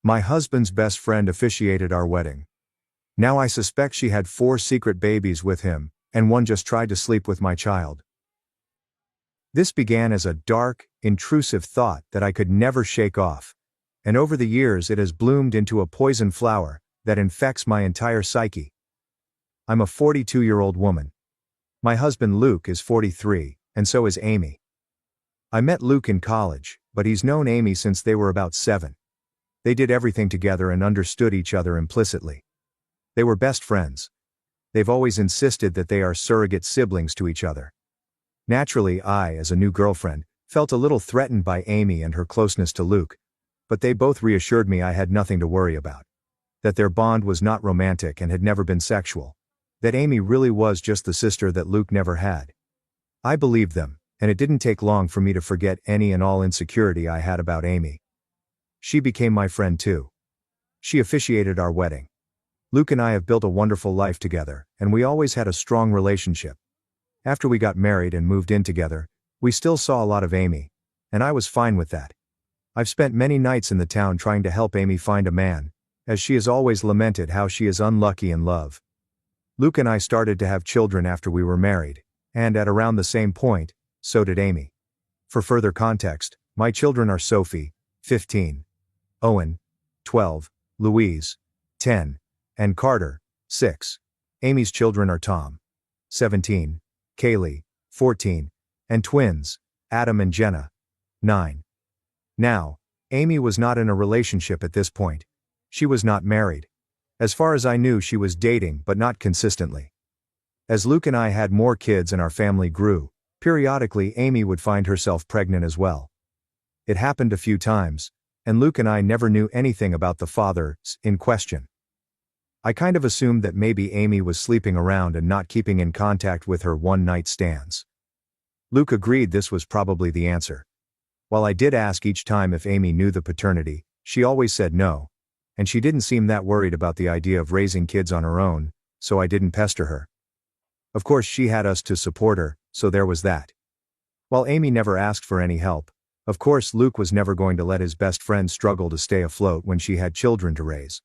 My husband's best friend officiated our wedding. Now I suspect she had 4 secret babies with him, and one just tried to sleep with my child. This began as a dark, intrusive thought that I could never shake off, and over the years it has bloomed into a poison flower that infects my entire psyche. I'm a 42-year-old woman. My husband Luke is 43, and so is Amy. I met Luke in college, but he's known Amy since they were about 7. They did everything together and understood each other implicitly. They were best friends. They've always insisted that they are surrogate siblings to each other. Naturally, I, as a new girlfriend, felt a little threatened by Amy and her closeness to Luke, but they both reassured me I had nothing to worry about. That their bond was not romantic and had never been sexual. That Amy really was just the sister that Luke never had. I believed them, and it didn't take long for me to forget any and all insecurity I had about Amy. She became my friend too. She officiated our wedding. Luke and I have built a wonderful life together, and we always had a strong relationship. After we got married and moved in together, we still saw a lot of Amy, and I was fine with that. I've spent many nights in the town trying to help Amy find a man, as she has always lamented how she is unlucky in love. Luke and I started to have children after we were married, and at around the same point, so did Amy. For further context, my children are Sophie, 15, Owen, 12, Louise, 10, and Carter, 6. Amy's children are Tom, 17, Kaylee, 14, and twins, Adam and Jenna, 9. Now, Amy was not in a relationship at this point. She was not married. As far as I knew, she was dating, but not consistently. As Luke and I had more kids and our family grew, periodically Amy would find herself pregnant as well. It happened a few times, and Luke and I never knew anything about the fathers in question. I kind of assumed that maybe Amy was sleeping around and not keeping in contact with her one-night stands. Luke agreed this was probably the answer. While I did ask each time if Amy knew the paternity, she always said no, and she didn't seem that worried about the idea of raising kids on her own, so I didn't pester her. Of course, she had us to support her, so there was that. While Amy never asked for any help, of course Luke was never going to let his best friend struggle to stay afloat when she had children to raise.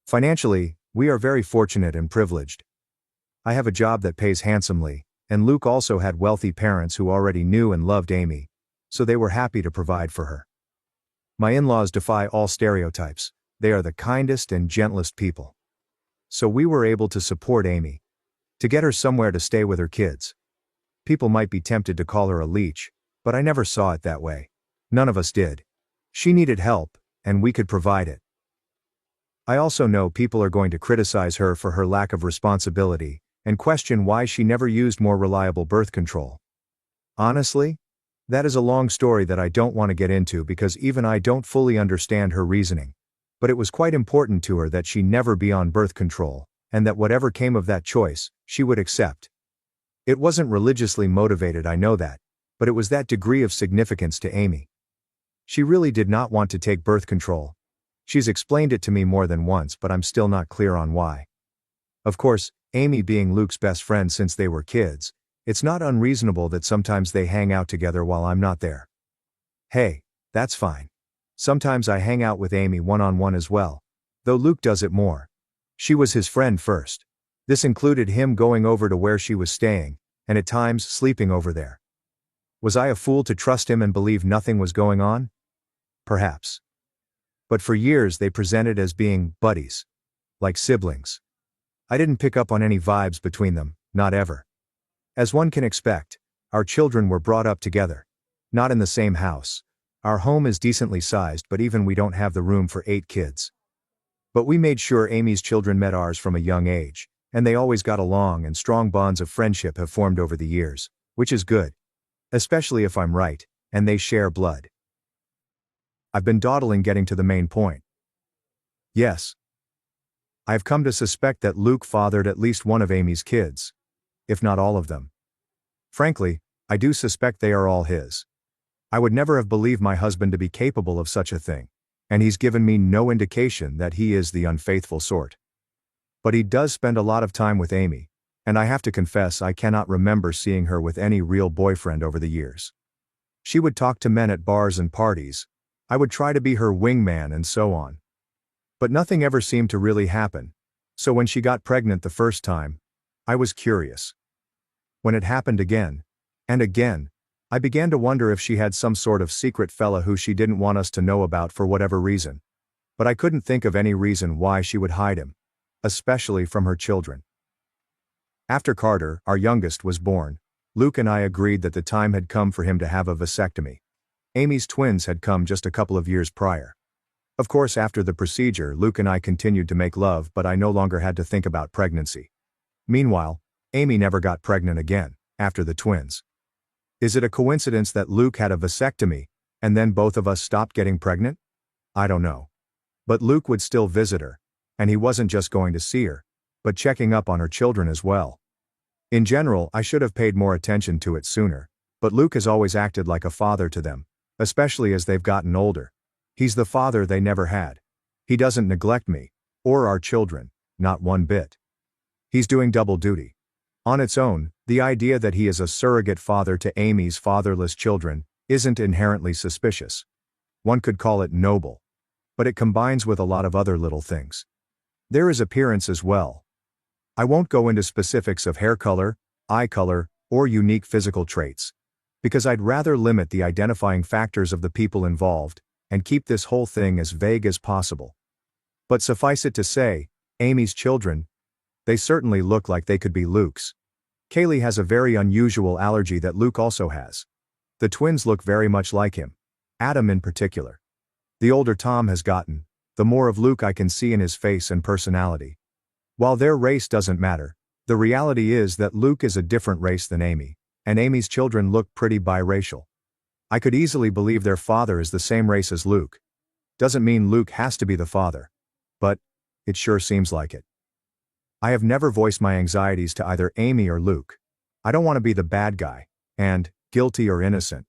Financially, we are very fortunate and privileged. I have a job that pays handsomely, and Luke also had wealthy parents who already knew and loved Amy, so they were happy to provide for her. My in-laws defy all stereotypes. They are the kindest and gentlest people. So we were able to support Amy, to get her somewhere to stay with her kids. People might be tempted to call her a leech, but I never saw it that way. None of us did. She needed help, and we could provide it. I also know people are going to criticize her for her lack of responsibility, and question why she never used more reliable birth control. Honestly, that is a long story that I don't want to get into because even I don't fully understand her reasoning. But it was quite important to her that she never be on birth control, and that whatever came of that choice, she would accept. It wasn't religiously motivated, I know that, but it was that degree of significance to Amy. She really did not want to take birth control. She's explained it to me more than once, but I'm still not clear on why. Of course, Amy being Luke's best friend since they were kids, it's not unreasonable that sometimes they hang out together while I'm not there. Hey, that's fine. Sometimes I hang out with Amy one-on-one as well, though Luke does it more. She was his friend first. This included him going over to where she was staying, and at times sleeping over there. Was I a fool to trust him and believe nothing was going on? Perhaps. But for years they presented as being buddies. Like siblings. I didn't pick up on any vibes between them, not ever. As one can expect, our children were brought up together. Not in the same house. Our home is decently sized, but even we don't have the room for 8 kids. But we made sure Amy's children met ours from a young age, and they always got along, and strong bonds of friendship have formed over the years, which is good. Especially if I'm right, and they share blood. I've been dawdling getting to the main point. Yes. I've come to suspect that Luke fathered at least one of Amy's kids. If not all of them. Frankly, I do suspect they are all his. I would never have believed my husband to be capable of such a thing, and he's given me no indication that he is the unfaithful sort. But he does spend a lot of time with Amy, and I have to confess I cannot remember seeing her with any real boyfriend over the years. She would talk to men at bars and parties. I would try to be her wingman and so on. But nothing ever seemed to really happen. So when she got pregnant the first time, I was curious. When it happened again, and again, I began to wonder if she had some sort of secret fella who she didn't want us to know about for whatever reason. But I couldn't think of any reason why she would hide him. Especially from her children. After Carter, our youngest, was born, Luke and I agreed that the time had come for him to have a vasectomy. Amy's twins had come just a couple of years prior. Of course, after the procedure, Luke and I continued to make love, but I no longer had to think about pregnancy. Meanwhile, Amy never got pregnant again, after the twins. Is it a coincidence that Luke had a vasectomy, and then both of us stopped getting pregnant? I don't know. But Luke would still visit her, and he wasn't just going to see her, but checking up on her children as well. In general, I should have paid more attention to it sooner, but Luke has always acted like a father to them, especially as they've gotten older. He's the father they never had. He doesn't neglect me, or our children, not one bit. He's doing double duty. On its own, the idea that he is a surrogate father to Amy's fatherless children isn't inherently suspicious. One could call it noble. But it combines with a lot of other little things. There is appearance as well. I won't go into specifics of hair color, eye color, or unique physical traits, because I'd rather limit the identifying factors of the people involved, and keep this whole thing as vague as possible. But suffice it to say, Amy's children, they certainly look like they could be Luke's. Kaylee has a very unusual allergy that Luke also has. The twins look very much like him. Adam in particular. The older Tom has gotten, the more of Luke I can see in his face and personality. While their race doesn't matter, the reality is that Luke is a different race than Amy, and Amy's children look pretty biracial. I could easily believe their father is the same race as Luke. Doesn't mean Luke has to be the father. But it sure seems like it. I have never voiced my anxieties to either Amy or Luke. I don't want to be the bad guy, and, guilty or innocent.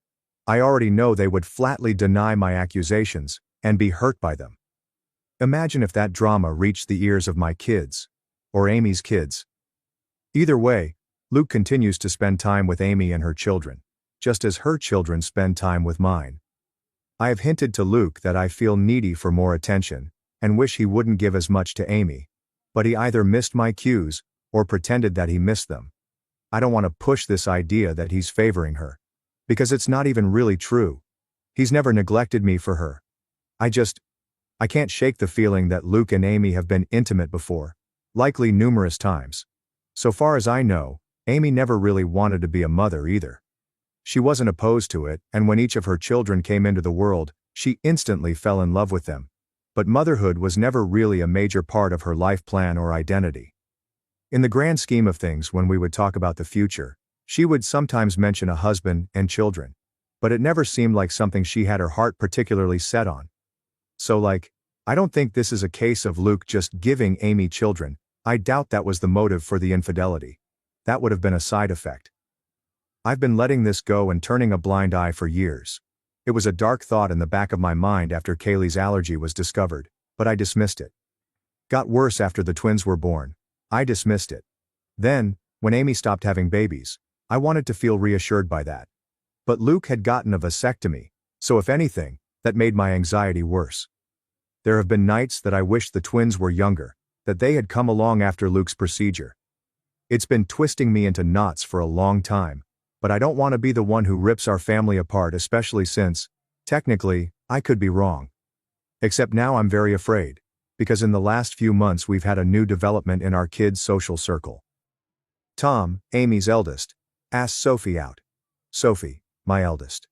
I already know they would flatly deny my accusations, and be hurt by them. Imagine if that drama reached the ears of my kids, or Amy's kids. Either way, Luke continues to spend time with Amy and her children, just as her children spend time with mine. I have hinted to Luke that I feel needy for more attention, and wish he wouldn't give as much to Amy, but he either missed my cues, or pretended that he missed them. I don't want to push this idea that he's favoring her, because it's not even really true. He's never neglected me for her. I can't shake the feeling that Luke and Amy have been intimate before, likely numerous times. So far as I know, Amy never really wanted to be a mother either. She wasn't opposed to it, and when each of her children came into the world, she instantly fell in love with them. But motherhood was never really a major part of her life plan or identity. In the grand scheme of things, when we would talk about the future, she would sometimes mention a husband and children. But it never seemed like something she had her heart particularly set on. So I don't think this is a case of Luke just giving Amy children. I doubt that was the motive for the infidelity. That would have been a side effect. I've been letting this go and turning a blind eye for years. It was a dark thought in the back of my mind after Kaylee's allergy was discovered, but I dismissed it. Got worse after the twins were born. I dismissed it. Then, when Amy stopped having babies, I wanted to feel reassured by that. But Luke had gotten a vasectomy, so if anything, that made my anxiety worse. There have been nights that I wished the twins were younger, that they had come along after Luke's procedure. It's been twisting me into knots for a long time, but I don't want to be the one who rips our family apart, especially since, technically, I could be wrong. Except now I'm very afraid, because in the last few months we've had a new development in our kids' social circle. Tom, Amy's eldest, asked Sophie out. Sophie, my eldest.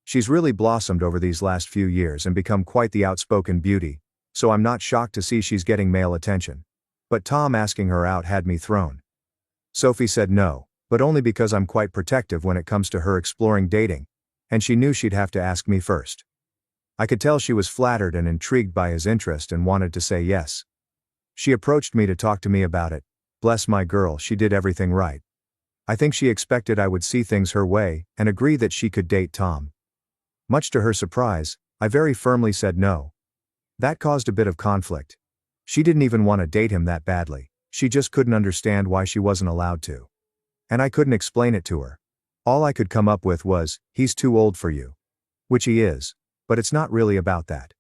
She's really blossomed over these last few years and become quite the outspoken beauty, so I'm not shocked to see she's getting male attention. But Tom asking her out had me thrown. Sophie said no, but only because I'm quite protective when it comes to her exploring dating, and she knew she'd have to ask me first. I could tell she was flattered and intrigued by his interest and wanted to say yes. She approached me to talk to me about it. Bless my girl, she did everything right. I think she expected I would see things her way and agree that she could date Tom. Much to her surprise, I very firmly said no. That caused a bit of conflict. She didn't even want to date him that badly, she just couldn't understand why she wasn't allowed to. And I couldn't explain it to her. All I could come up with was, he's too old for you. Which he is, but it's not really about that.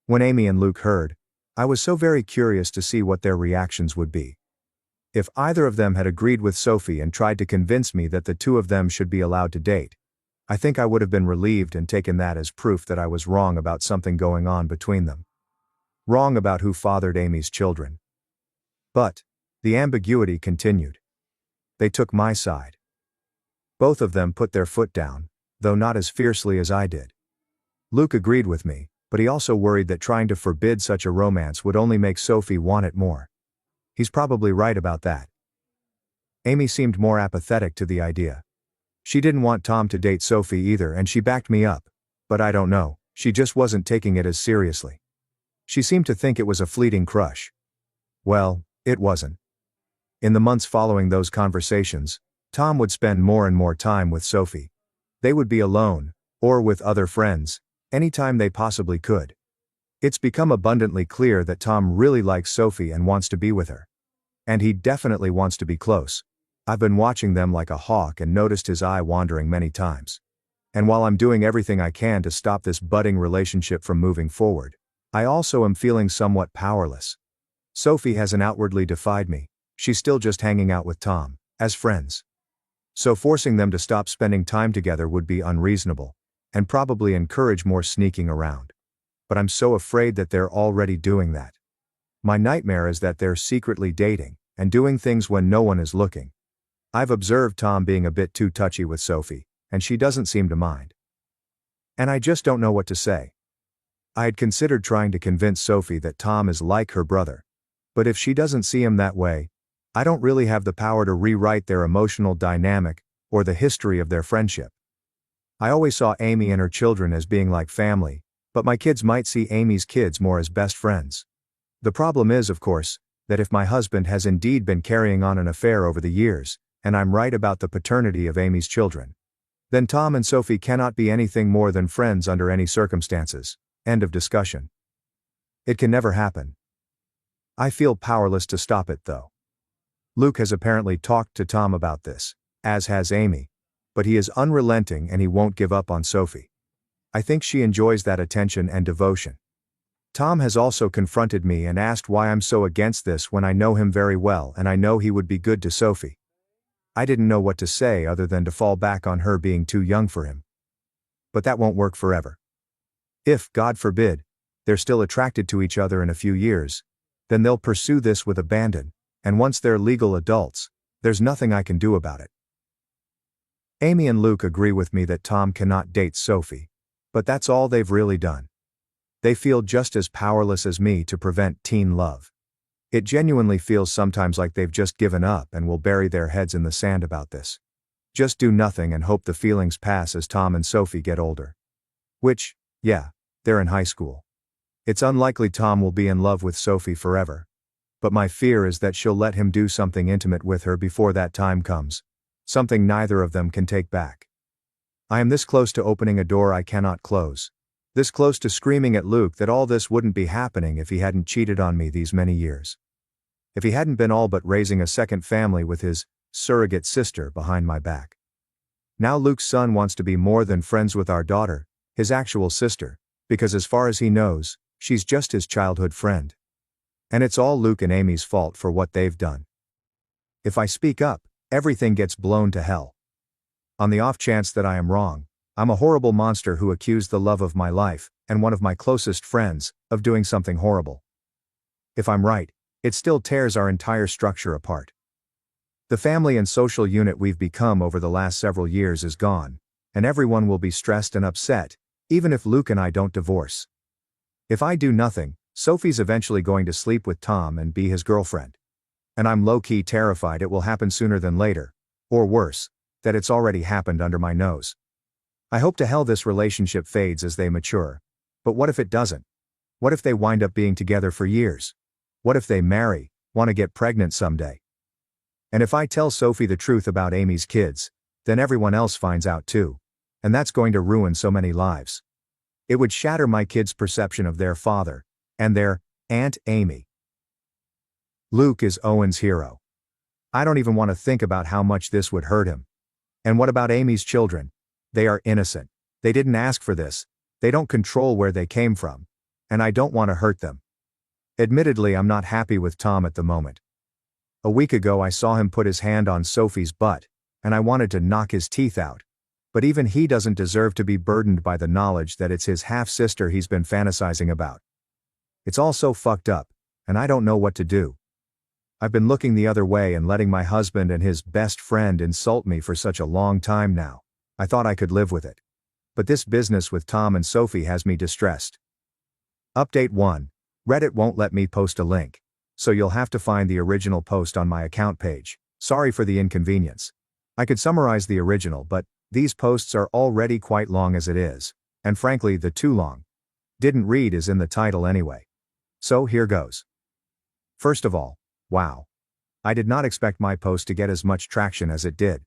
When Amy and Luke heard, I was so very curious to see what their reactions would be. If either of them had agreed with Sophie and tried to convince me that the two of them should be allowed to date, I think I would have been relieved and taken that as proof that I was wrong about something going on between them. Wrong about who fathered Amy's children. But the ambiguity continued. They took my side. Both of them put their foot down, though not as fiercely as I did. Luke agreed with me, but he also worried that trying to forbid such a romance would only make Sophie want it more. He's probably right about that. Amy seemed more apathetic to the idea. She didn't want Tom to date Sophie either, and she backed me up, but I don't know, she just wasn't taking it as seriously. She seemed to think it was a fleeting crush. Well, it wasn't. In the months following those conversations, Tom would spend more and more time with Sophie. They would be alone, or with other friends, anytime they possibly could. It's become abundantly clear that Tom really likes Sophie and wants to be with her. And he definitely wants to be close. I've been watching them like a hawk and noticed his eye wandering many times. And while I'm doing everything I can to stop this budding relationship from moving forward, I also am feeling somewhat powerless. Sophie hasn't outwardly defied me, she's still just hanging out with Tom, as friends. So forcing them to stop spending time together would be unreasonable, and probably encourage more sneaking around. But I'm so afraid that they're already doing that. My nightmare is that they're secretly dating, and doing things when no one is looking. I've observed Tom being a bit too touchy with Sophie, and she doesn't seem to mind. And I just don't know what to say. I had considered trying to convince Sophie that Tom is like her brother. But if she doesn't see him that way, I don't really have the power to rewrite their emotional dynamic, or the history of their friendship. I always saw Amy and her children as being like family, but my kids might see Amy's kids more as best friends. The problem is, of course, that if my husband has indeed been carrying on an affair over the years, and I'm right about the paternity of Amy's children, then Tom and Sophie cannot be anything more than friends under any circumstances. End of discussion. It can never happen. I feel powerless to stop it though. Luke has apparently talked to Tom about this, as has Amy, but he is unrelenting and he won't give up on Sophie. I think she enjoys that attention and devotion. Tom has also confronted me and asked why I'm so against this when I know him very well and I know he would be good to Sophie. I didn't know what to say other than to fall back on her being too young for him. But that won't work forever. If, God forbid, they're still attracted to each other in a few years, then they'll pursue this with abandon, and once they're legal adults, there's nothing I can do about it. Amy and Luke agree with me that Tom cannot date Sophie, but that's all they've really done. They feel just as powerless as me to prevent teen love. It genuinely feels sometimes like they've just given up and will bury their heads in the sand about this. Just do nothing and hope the feelings pass as Tom and Sophie get older. Which, yeah, they're in high school. It's unlikely Tom will be in love with Sophie forever. But my fear is that she'll let him do something intimate with her before that time comes. Something neither of them can take back. I am this close to opening a door I cannot close. This close to screaming at Luke that all this wouldn't be happening if he hadn't cheated on me these many years. If he hadn't been all but raising a second family with his surrogate sister behind my back. Now Luke's son wants to be more than friends with our daughter, his actual sister, because as far as he knows, she's just his childhood friend. And it's all Luke and Amy's fault for what they've done. If I speak up, everything gets blown to hell. On the off chance that I am wrong, I'm a horrible monster who accused the love of my life, and one of my closest friends, of doing something horrible. If I'm right, it still tears our entire structure apart. The family and social unit we've become over the last several years is gone, and everyone will be stressed and upset, even if Luke and I don't divorce. If I do nothing, Sophie's eventually going to sleep with Tom and be his girlfriend. And I'm low-key terrified it will happen sooner than later, or worse, that it's already happened under my nose. I hope to hell this relationship fades as they mature. But what if it doesn't? What if they wind up being together for years? What if they marry, want to get pregnant someday? And if I tell Sophie the truth about Amy's kids, then everyone else finds out too. And that's going to ruin so many lives. It would shatter my kids' perception of their father, and their Aunt Amy. Luke is Owen's hero. I don't even want to think about how much this would hurt him. And what about Amy's children? They are innocent. They didn't ask for this. They don't control where they came from. And I don't want to hurt them. Admittedly, I'm not happy with Tom at the moment. A week ago I saw him put his hand on Sophie's butt, and I wanted to knock his teeth out. But even he doesn't deserve to be burdened by the knowledge that it's his half-sister he's been fantasizing about. It's all so fucked up, and I don't know what to do. I've been looking the other way and letting my husband and his best friend insult me for such a long time now. I thought I could live with it. But this business with Tom and Sophie has me distressed. Update 1. Reddit won't let me post a link, so you'll have to find the original post on my account page. Sorry for the inconvenience. I could summarize the original, but these posts are already quite long as it is, and frankly the too long. Didn't read is in the title anyway. So here goes. First of all, wow. I did not expect my post to get as much traction as it did.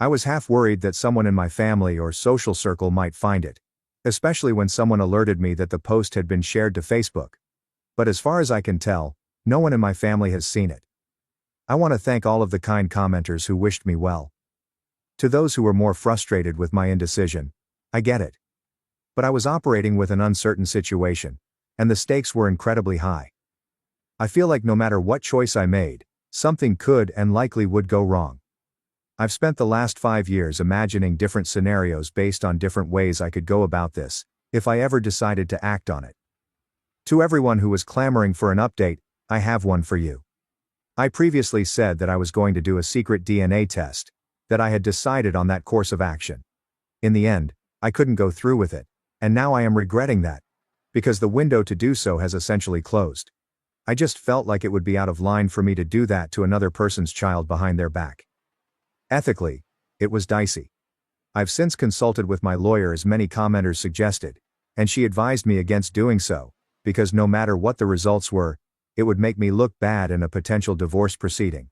I was half worried that someone in my family or social circle might find it, especially when someone alerted me that the post had been shared to Facebook. But as far as I can tell, no one in my family has seen it. I want to thank all of the kind commenters who wished me well. To those who were more frustrated with my indecision, I get it. But I was operating with an uncertain situation, and the stakes were incredibly high. I feel like no matter what choice I made, something could and likely would go wrong. I've spent the last 5 years imagining different scenarios based on different ways I could go about this, if I ever decided to act on it. To everyone who was clamoring for an update, I have one for you. I previously said that I was going to do a secret DNA test, that I had decided on that course of action. In the end, I couldn't go through with it, and now I am regretting that, because the window to do so has essentially closed. I just felt like it would be out of line for me to do that to another person's child behind their back. Ethically, it was dicey. I've since consulted with my lawyer as many commenters suggested, and she advised me against doing so, because no matter what the results were, it would make me look bad in a potential divorce proceeding.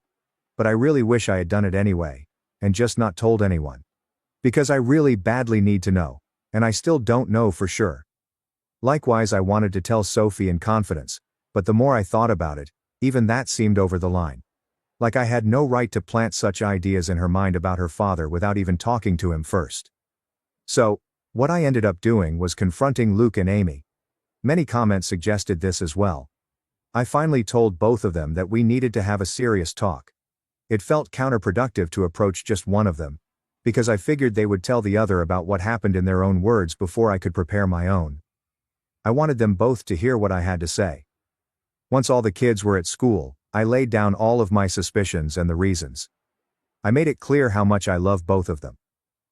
But I really wish I had done it anyway, and just not told anyone. Because I really badly need to know, and I still don't know for sure. Likewise, I wanted to tell Sophie in confidence, but the more I thought about it, even that seemed over the line. Like I had no right to plant such ideas in her mind about her father without even talking to him first. So, what I ended up doing was confronting Luke and Amy. Many comments suggested this as well. I finally told both of them that we needed to have a serious talk. It felt counterproductive to approach just one of them, because I figured they would tell the other about what happened in their own words before I could prepare my own. I wanted them both to hear what I had to say. Once all the kids were at school, I laid down all of my suspicions and the reasons. I made it clear how much I love both of them.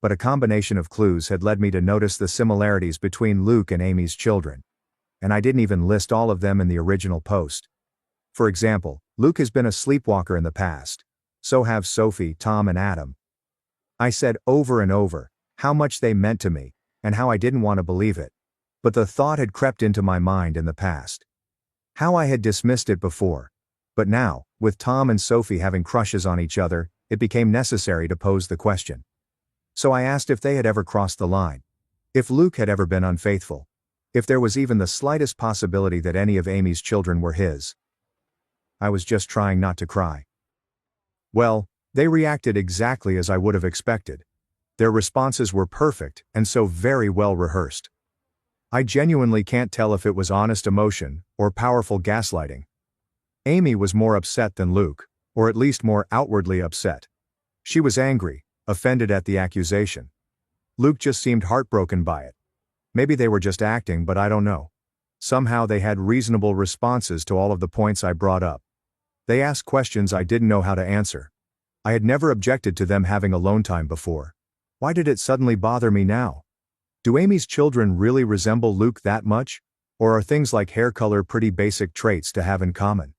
But a combination of clues had led me to notice the similarities between Luke and Amy's children. And I didn't even list all of them in the original post. For example, Luke has been a sleepwalker in the past. So have Sophie, Tom, and Adam. I said over and over how much they meant to me, and how I didn't want to believe it. But the thought had crept into my mind in the past. How I had dismissed it before. But now, with Tom and Sophie having crushes on each other, it became necessary to pose the question. So I asked if they had ever crossed the line. If Luke had ever been unfaithful. If there was even the slightest possibility that any of Amy's children were his. I was just trying not to cry. Well, they reacted exactly as I would have expected. Their responses were perfect and so very well rehearsed. I genuinely can't tell if it was honest emotion or powerful gaslighting. Amy was more upset than Luke, or at least more outwardly upset. She was angry, offended at the accusation. Luke just seemed heartbroken by it. Maybe they were just acting, but I don't know. Somehow they had reasonable responses to all of the points I brought up. They asked questions I didn't know how to answer. I had never objected to them having alone time before. Why did it suddenly bother me now? Do Amy's children really resemble Luke that much? Or are things like hair color pretty basic traits to have in common?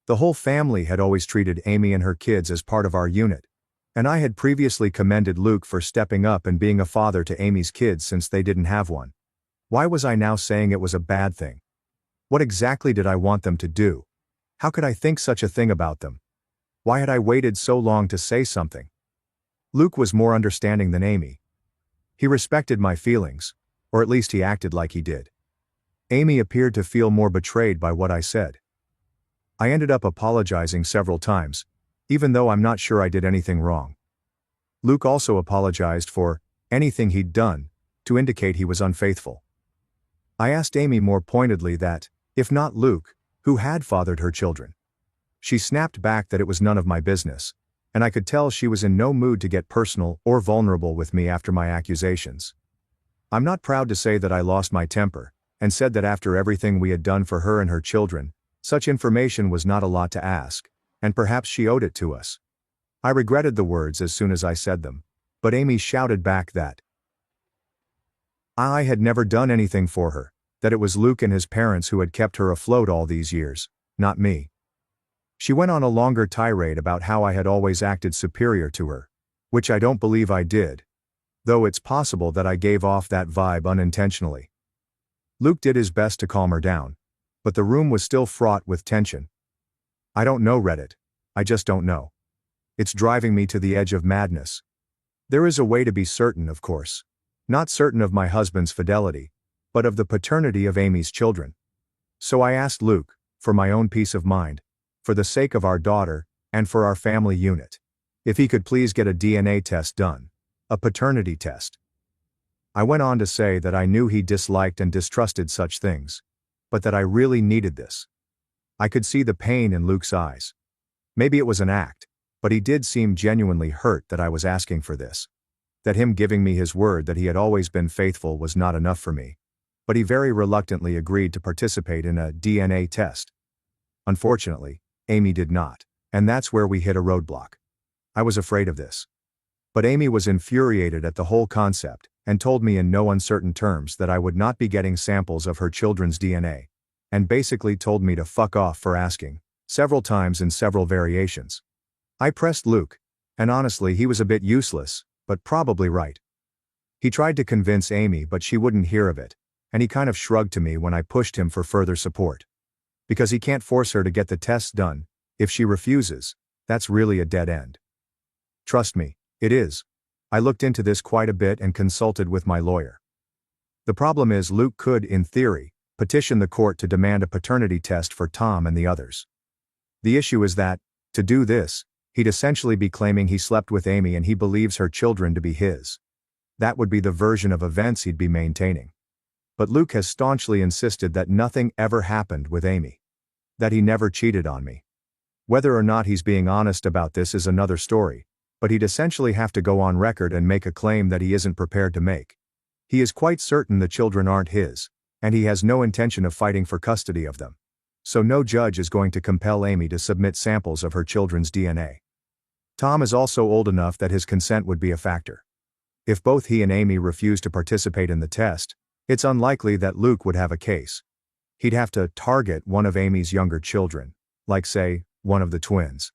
The whole family had always treated Amy and her kids as part of our unit. And I had previously commended Luke for stepping up and being a father to Amy's kids since they didn't have one. Why was I now saying it was a bad thing? What exactly did I want them to do? How could I think such a thing about them? Why had I waited so long to say something? Luke was more understanding than Amy. He respected my feelings, or at least he acted like he did. Amy appeared to feel more betrayed by what I said. I ended up apologizing several times, even though I'm not sure I did anything wrong. Luke also apologized for anything he'd done to indicate he was unfaithful. I asked Amy more pointedly that, if not Luke, who had fathered her children. She snapped back that it was none of my business, and I could tell she was in no mood to get personal or vulnerable with me after my accusations. I'm not proud to say that I lost my temper, and said that after everything we had done for her and her children, such information was not a lot to ask, and perhaps she owed it to us. I regretted the words as soon as I said them, but Amy shouted back that I had never done anything for her, that it was Luke and his parents who had kept her afloat all these years, not me. She went on a longer tirade about how I had always acted superior to her, which I don't believe I did, though it's possible that I gave off that vibe unintentionally. Luke did his best to calm her down, but the room was still fraught with tension. I don't know, Reddit. I just don't know. It's driving me to the edge of madness. There is a way to be certain, of course. Not certain of my husband's fidelity, but of the paternity of Amy's children. So I asked Luke, for my own peace of mind, for the sake of our daughter, and for our family unit, if he could please get a DNA test done, a paternity test. I went on to say that I knew he disliked and distrusted such things, but that I really needed this. I could see the pain in Luke's eyes. Maybe it was an act, but he did seem genuinely hurt that I was asking for this. That him giving me his word that he had always been faithful was not enough for me. But he very reluctantly agreed to participate in a DNA test. Unfortunately, Amy did not, and that's where we hit a roadblock. I was afraid of this. But Amy was infuriated at the whole concept, and told me in no uncertain terms that I would not be getting samples of her children's DNA, and basically told me to fuck off for asking, several times in several variations. I pressed Luke, and honestly he was a bit useless, but probably right. He tried to convince Amy but she wouldn't hear of it, and he kind of shrugged to me when I pushed him for further support. Because he can't force her to get the tests done. If she refuses, that's really a dead end. Trust me, it is. I looked into this quite a bit and consulted with my lawyer. The problem is Luke could, in theory, petition the court to demand a paternity test for Tom and the others. The issue is that, to do this, he'd essentially be claiming he slept with Amy and he believes her children to be his. That would be the version of events he'd be maintaining. But Luke has staunchly insisted that nothing ever happened with Amy. That he never cheated on me. Whether or not he's being honest about this is another story, but he'd essentially have to go on record and make a claim that he isn't prepared to make. He is quite certain the children aren't his, and he has no intention of fighting for custody of them. So no judge is going to compel Amy to submit samples of her children's DNA. Tom is also old enough that his consent would be a factor. If both he and Amy refuse to participate in the test, it's unlikely that Luke would have a case. He'd have to target one of Amy's younger children, like say, one of the twins.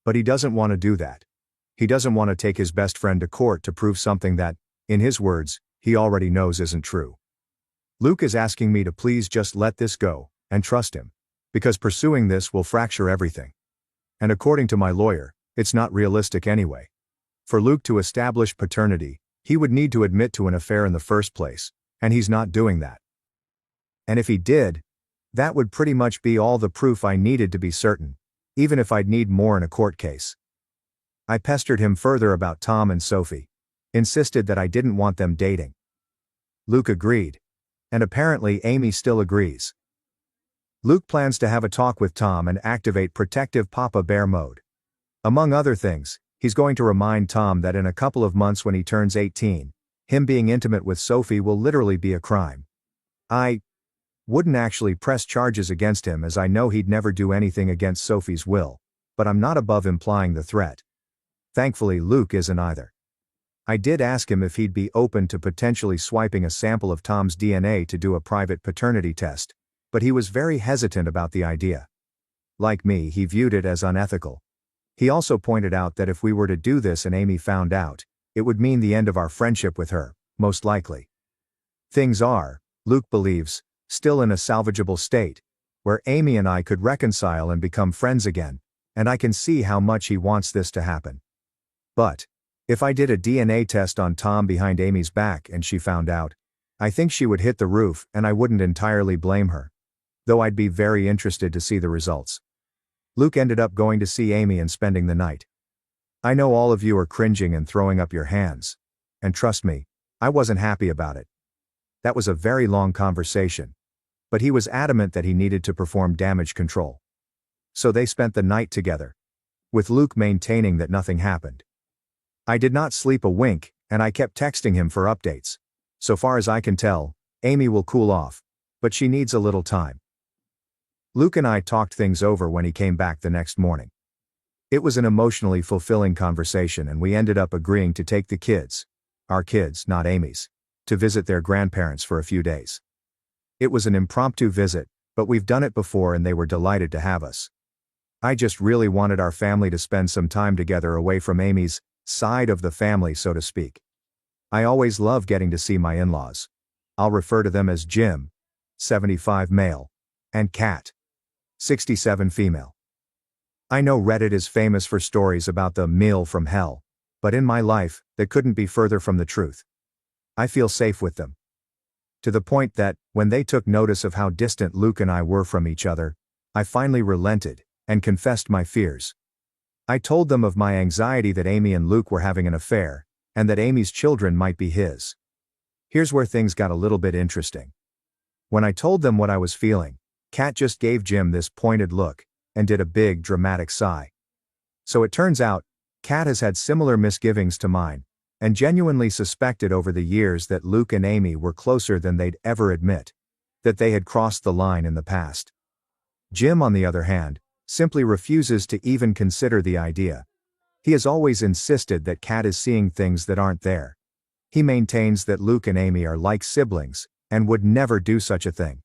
But he doesn't want to do that. He doesn't want to take his best friend to court to prove something that, in his words, he already knows isn't true. Luke is asking me to please just let this go, and trust him. Because pursuing this will fracture everything. And according to my lawyer, it's not realistic anyway. For Luke to establish paternity, he would need to admit to an affair in the first place, and he's not doing that. And if he did, that would pretty much be all the proof I needed to be certain, even if I'd need more in a court case. I pestered him further about Tom and Sophie, insisted that I didn't want them dating. Luke agreed. And apparently Amy still agrees. Luke plans to have a talk with Tom and activate protective Papa Bear mode. Among other things, he's going to remind Tom that in a couple of months when he turns 18, him being intimate with Sophie will literally be a crime. I wouldn't actually press charges against him as I know he'd never do anything against Sophie's will, but I'm not above implying the threat. Thankfully Luke isn't either. I did ask him if he'd be open to potentially swiping a sample of Tom's DNA to do a private paternity test, but he was very hesitant about the idea. Like me, he viewed it as unethical. He also pointed out that if we were to do this and Amy found out, it would mean the end of our friendship with her, most likely. Things are, Luke believes, still in a salvageable state, where Amy and I could reconcile and become friends again, and I can see how much he wants this to happen. But, if I did a DNA test on Tom behind Amy's back and she found out, I think she would hit the roof and I wouldn't entirely blame her. Though I'd be very interested to see the results. Luke ended up going to see Amy and spending the night. I know all of you are cringing and throwing up your hands. And trust me, I wasn't happy about it. That was a very long conversation. but he was adamant that he needed to perform damage control. So they spent the night together, with Luke maintaining that nothing happened. I did not sleep a wink, and I kept texting him for updates. So far as I can tell, Amy will cool off, but she needs a little time. Luke and I talked things over when he came back the next morning. It was an emotionally fulfilling conversation, and we ended up agreeing to take the kids, our kids, not Amy's, to visit their grandparents for a few days. It was an impromptu visit, but we've done it before and they were delighted to have us. I just really wanted our family to spend some time together away from Amy's side of the family, so to speak. I always love getting to see my in-laws. I'll refer to them as Jim, 75 male, and Kat, 67 female. I know Reddit is famous for stories about the meal from hell, but in my life, that couldn't be further from the truth. I feel safe with them. To the point that, when they took notice of how distant Luke and I were from each other, I finally relented and confessed my fears. I told them of my anxiety that Amy and Luke were having an affair, and that Amy's children might be his. Here's where things got a little bit interesting. When I told them what I was feeling, Kat just gave Jim this pointed look, and did a big dramatic sigh. So it turns out, Kat has had similar misgivings to mine, and genuinely suspected over the years that Luke and Amy were closer than they'd ever admit, that they had crossed the line in the past. Jim, on the other hand, simply refuses to even consider the idea. He has always insisted that Kat is seeing things that aren't there. He maintains that Luke and Amy are like siblings, and would never do such a thing.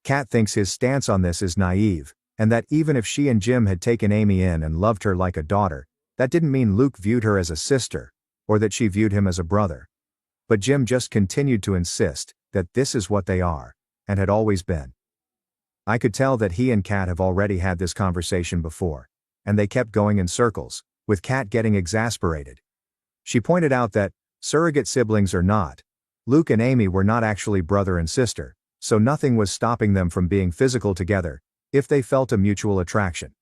Kat thinks his stance on this is naive, and that even if she and Jim had taken Amy in and loved her like a daughter, that didn't mean Luke viewed her as a sister, or that she viewed him as a brother. But Jim just continued to insist that this is what they are, and had always been. I could tell that he and Kat have already had this conversation before, and they kept going in circles, with Kat getting exasperated. She pointed out that, surrogate siblings or not, Luke and Amy were not actually brother and sister, so nothing was stopping them from being physical together, if they felt a mutual attraction.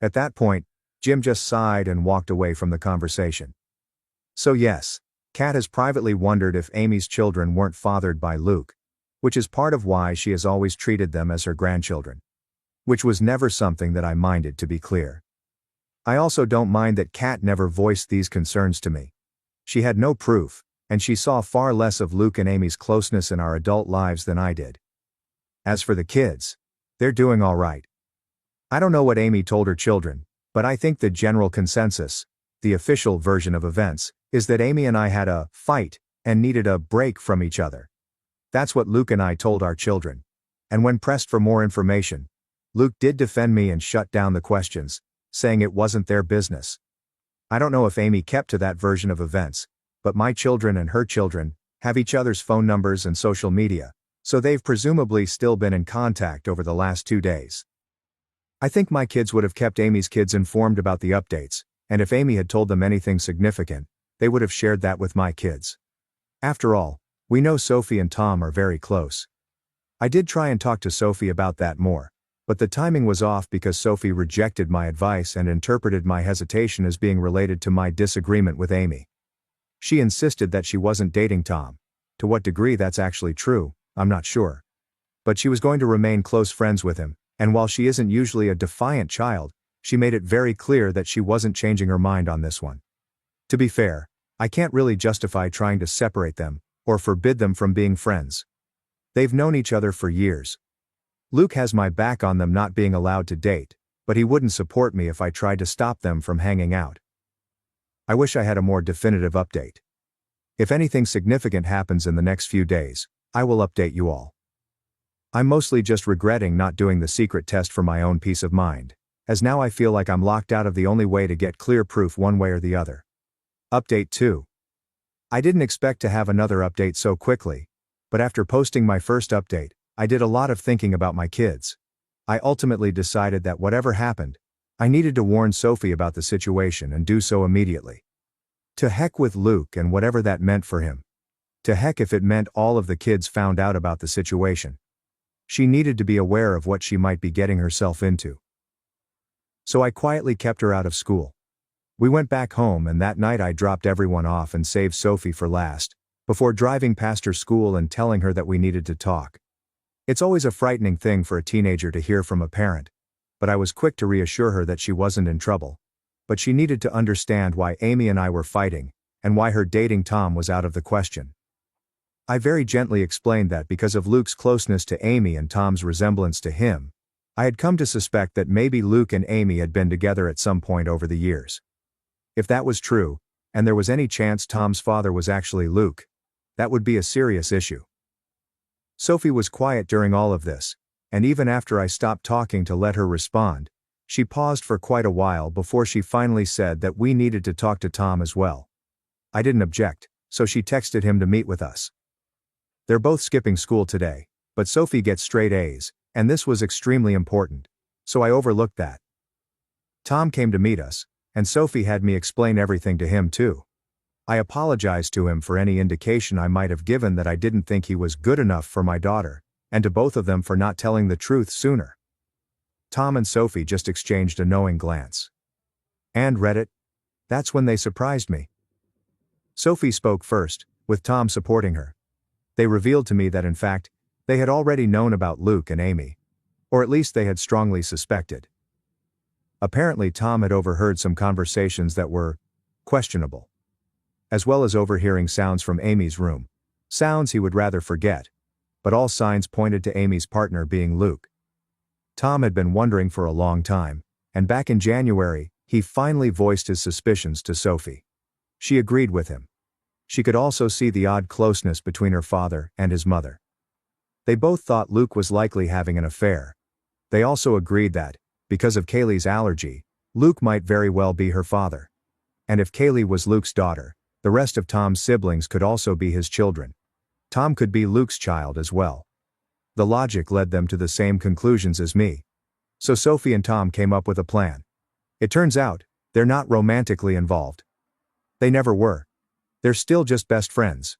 At that point, Jim just sighed and walked away from the conversation. So yes, Kat has privately wondered if Amy's children weren't fathered by Luke, which is part of why she has always treated them as her grandchildren. Which was never something that I minded, to be clear. I also don't mind that Kat never voiced these concerns to me. She had no proof, and she saw far less of Luke and Amy's closeness in our adult lives than I did. As for the kids, they're doing all right. I don't know what Amy told her children, but I think the general consensus, the official version of events, is that Amy and I had a fight and needed a break from each other. That's what Luke and I told our children. And when pressed for more information, Luke did defend me and shut down the questions, saying it wasn't their business. I don't know if Amy kept to that version of events, but my children and her children have each other's phone numbers and social media, so they've presumably still been in contact over the last 2 days. I think my kids would have kept Amy's kids informed about the updates, and if Amy had told them anything significant, they would have shared that with my kids. After all, we know Sophie and Tom are very close. I did try and talk to Sophie about that more, but the timing was off because Sophie rejected my advice and interpreted my hesitation as being related to my disagreement with Amy. She insisted that she wasn't dating Tom. To what degree that's actually true, I'm not sure. But she was going to remain close friends with him, and while she isn't usually a defiant child, she made it very clear that she wasn't changing her mind on this one. To be fair, I can't really justify trying to separate them, or forbid them from being friends. They've known each other for years. Luke has my back on them not being allowed to date, but he wouldn't support me if I tried to stop them from hanging out. I wish I had a more definitive update. If anything significant happens in the next few days, I will update you all. I'm mostly just regretting not doing the secret test for my own peace of mind, as now I feel like I'm locked out of the only way to get clear proof one way or the other. Update 2. I didn't expect to have another update so quickly, but after posting my first update, I did a lot of thinking about my kids. I ultimately decided that whatever happened, I needed to warn Sophie about the situation and do so immediately. To heck with Luke and whatever that meant for him. To heck if it meant all of the kids found out about the situation. She needed to be aware of what she might be getting herself into. So I quietly kept her out of school. We went back home, and that night I dropped everyone off and saved Sophie for last, before driving past her school and telling her that we needed to talk. It's always a frightening thing for a teenager to hear from a parent, but I was quick to reassure her that she wasn't in trouble. But she needed to understand why Amy and I were fighting, and why her dating Tom was out of the question. I very gently explained that because of Luke's closeness to Amy and Tom's resemblance to him, I had come to suspect that maybe Luke and Amy had been together at some point over the years. If that was true, and there was any chance Tom's father was actually Luke, that would be a serious issue. Sophie was quiet during all of this, and even after I stopped talking to let her respond, she paused for quite a while before she finally said that we needed to talk to Tom as well. I didn't object, so she texted him to meet with us. They're both skipping school today, but Sophie gets straight A's, and this was extremely important, so I overlooked that. Tom came to meet us, and Sophie had me explain everything to him too. I apologized to him for any indication I might have given that I didn't think he was good enough for my daughter, and to both of them for not telling the truth sooner. Tom and Sophie just exchanged a knowing glance. And read it? That's when they surprised me. Sophie spoke first, with Tom supporting her. They revealed to me that in fact, they had already known about Luke and Amy. Or at least they had strongly suspected. Apparently Tom had overheard some conversations that were questionable, as well as overhearing sounds from Amy's room. Sounds he would rather forget. But all signs pointed to Amy's partner being Luke. Tom had been wondering for a long time, and back in January, he finally voiced his suspicions to Sophie. She agreed with him. She could also see the odd closeness between her father and his mother. They both thought Luke was likely having an affair. They also agreed that, because of Kaylee's allergy, Luke might very well be her father. And if Kaylee was Luke's daughter, the rest of Tom's siblings could also be his children. Tom could be Luke's child as well. The logic led them to the same conclusions as me. So Sophie and Tom came up with a plan. It turns out, they're not romantically involved. They never were. They're still just best friends.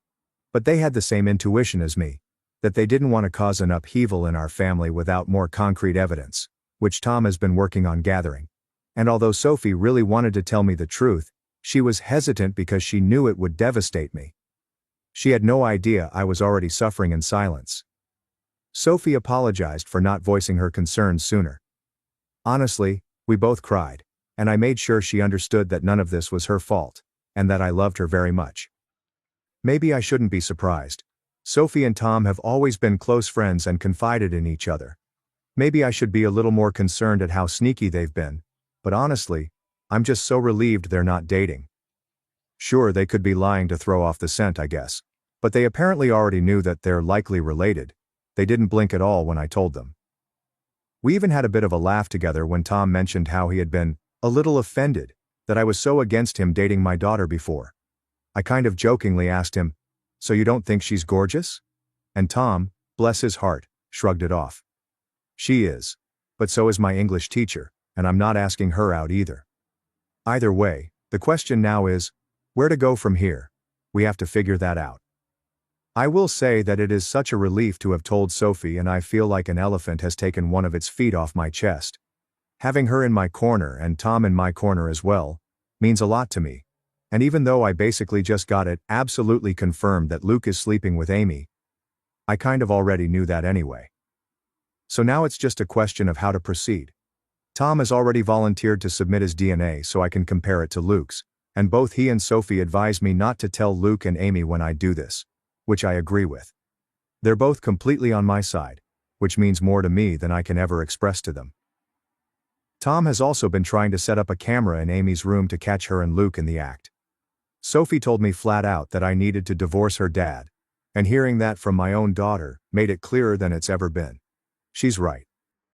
But they had the same intuition as me, that they didn't want to cause an upheaval in our family without more concrete evidence, which Tom has been working on gathering. And although Sophie really wanted to tell me the truth, she was hesitant because she knew it would devastate me. She had no idea I was already suffering in silence. Sophie apologized for not voicing her concerns sooner. Honestly, we both cried, and I made sure she understood that none of this was her fault, and that I loved her very much. Maybe I shouldn't be surprised. Sophie and Tom have always been close friends and confided in each other. Maybe I should be a little more concerned at how sneaky they've been, but honestly, I'm just so relieved they're not dating. Sure, they could be lying to throw off the scent, I guess, but they apparently already knew that they're likely related. They didn't blink at all when I told them. We even had a bit of a laugh together when Tom mentioned how he had been a little offended that I was so against him dating my daughter before. I kind of jokingly asked him, "So you don't think she's gorgeous?" And Tom, bless his heart, shrugged it off. She is. But so is my English teacher, and I'm not asking her out either. Either way, the question now is, where to go from here? We have to figure that out. I will say that it is such a relief to have told Sophie, and I feel like an elephant has taken one of its feet off my chest. Having her in my corner and Tom in my corner as well, means a lot to me. And even though I basically just got it absolutely confirmed that Luke is sleeping with Amy, I kind of already knew that anyway. So now it's just a question of how to proceed. Tom has already volunteered to submit his DNA so I can compare it to Luke's, and both he and Sophie advised me not to tell Luke and Amy when I do this, which I agree with. They're both completely on my side, which means more to me than I can ever express to them. Tom has also been trying to set up a camera in Amy's room to catch her and Luke in the act. Sophie told me flat out that I needed to divorce her dad, and hearing that from my own daughter made it clearer than it's ever been. She's right.